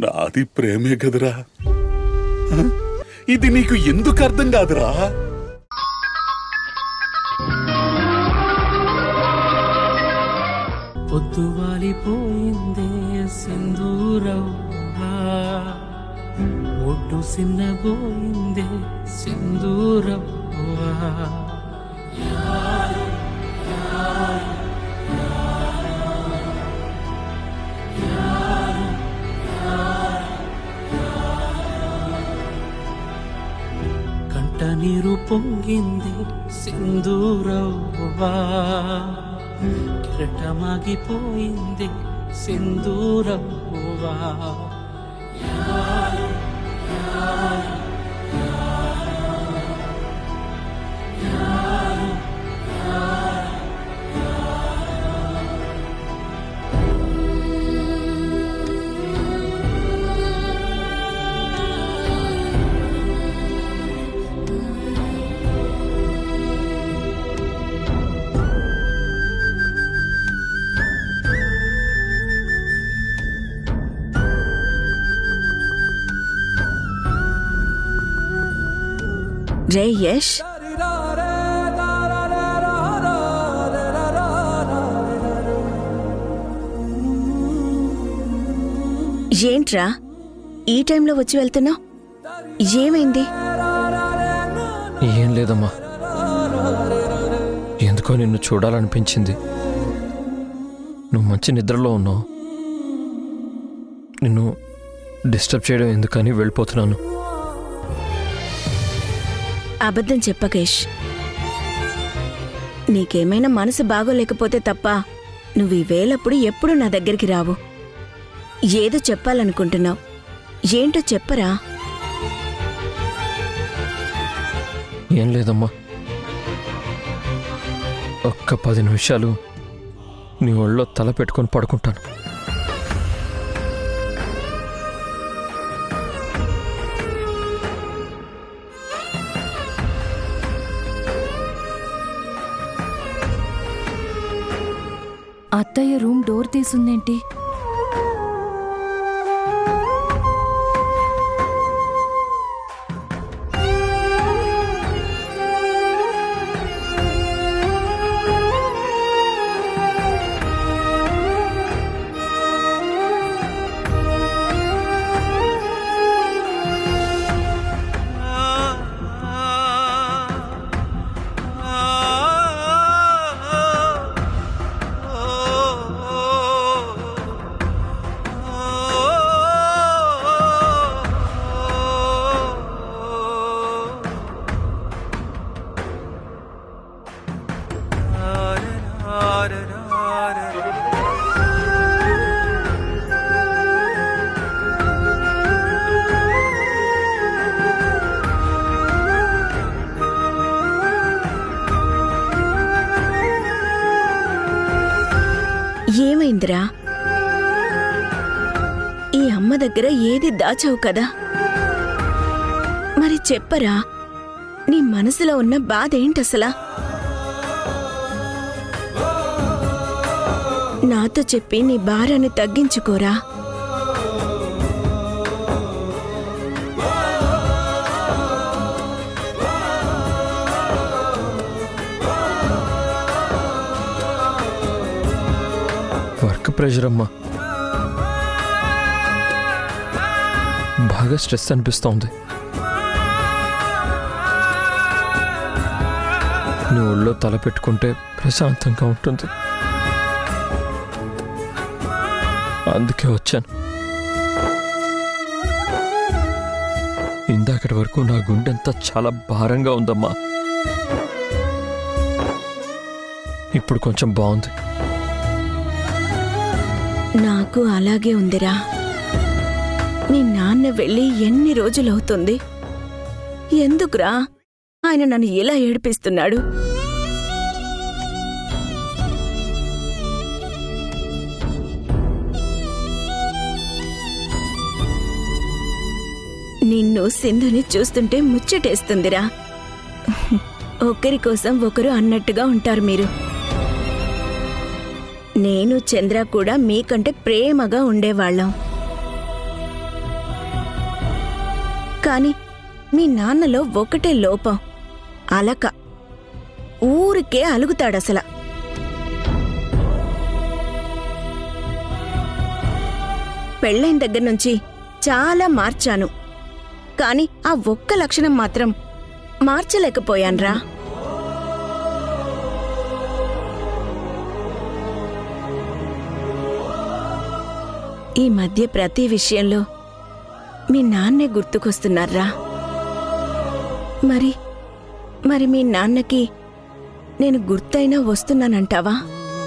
నాది ప్రేమే కదరా. ఇది నీకు ఎందుకు అర్థం కాదురా? పొద్దువాలిపోయిందే సింధూరవ్వా, ఒడ్డు సిన్నబోయిందే సింధూరవ్వా. కంట నీరు పొంగింది సింధూరవ్వా, కిరటమాగిపోయింది సింధూరవ్వా. రే యష్, ఏంట్రా ఈ టైంలో వచ్చి వెళ్తున్నావు? ఏమైంది? ఏం లేదమ్మా, ఎందుకో నిన్ను చూడాలనిపించింది. నువ్వు మంచి నిద్రలో ఉన్నావు. నిన్ను డిస్టర్బ్ చేయడం ఎందుకని వెళ్ళిపోతున్నాను. అబద్ధం చెప్పకేష్. నీకేమైనా మనసు బాగోలేకపోతే తప్ప నువ్వు ఈ వేళప్పుడు ఎప్పుడు నా దగ్గరికి రావు. ఏదో చెప్పాలనుకుంటున్నావు, ఏంటో చెప్పరా? ఏం లేదమ్మా, ఒక్క 10 నిమిషాలు నీ ఒళ్ళో తల పెట్టుకొని పడుకుంటాను. అత్తయ్య రూమ్ డోర్ తీసుందేంటి? ఏమైందిరా? ఈ అమ్మ దగ్గర ఏది దాచావు కదా, మరి చెప్పరా? నీ మనసులో ఉన్న బాధ ఏంటసలా? నాతో చెప్పి నీ భారాన్ని తగ్గించుకోరా. వర్క్ ప్రెషర్ అమ్మా, బాగా స్ట్రెస్ అనిపిస్తోంది. నీ ఒళ్ళో తల పెట్టుకుంటే ప్రశాంతంగా ఉంటుంది, అందుకే వచ్చాను. ఇందాకటి వరకు నా గుండెంతా చాలా భారంగా ఉందమ్మా, ఇప్పుడు కొంచెం బాగుంది. నాకు అలాగే ఉందిరా. మీ నాన్న వెళ్ళి ఎన్ని రోజులవుతుంది? ఎందుకురా ఆయన నన్ను ఇలా ఏడిపిస్తున్నాడు? నిన్ను సింధుని చూస్తుంటే ముచ్చటేస్తుందిరా. ఒకరి కోసం ఒకరు అన్నట్టుగా ఉంటారు మీరు. నేను చంద్ర కూడా మీకంటే ప్రేమగా ఉండేవాళ్ళం. కాని మీ నాన్నలో ఒకటే లోపం, అలక. ఊరికే అలుగుతాడసల. పెళ్ళైన దగ్గర్నుంచి చాలా మార్చాను, కాని ఆ ఒక్క లక్షణం మాత్రం మార్చలేకపోయాన్రా. ఈ మధ్య ప్రతి విషయంలో మీ నాన్నే గుర్తుకొస్తున్నారా. మరి మీ నాన్నకి నేను గుర్తైనా వస్తున్నానంటావా?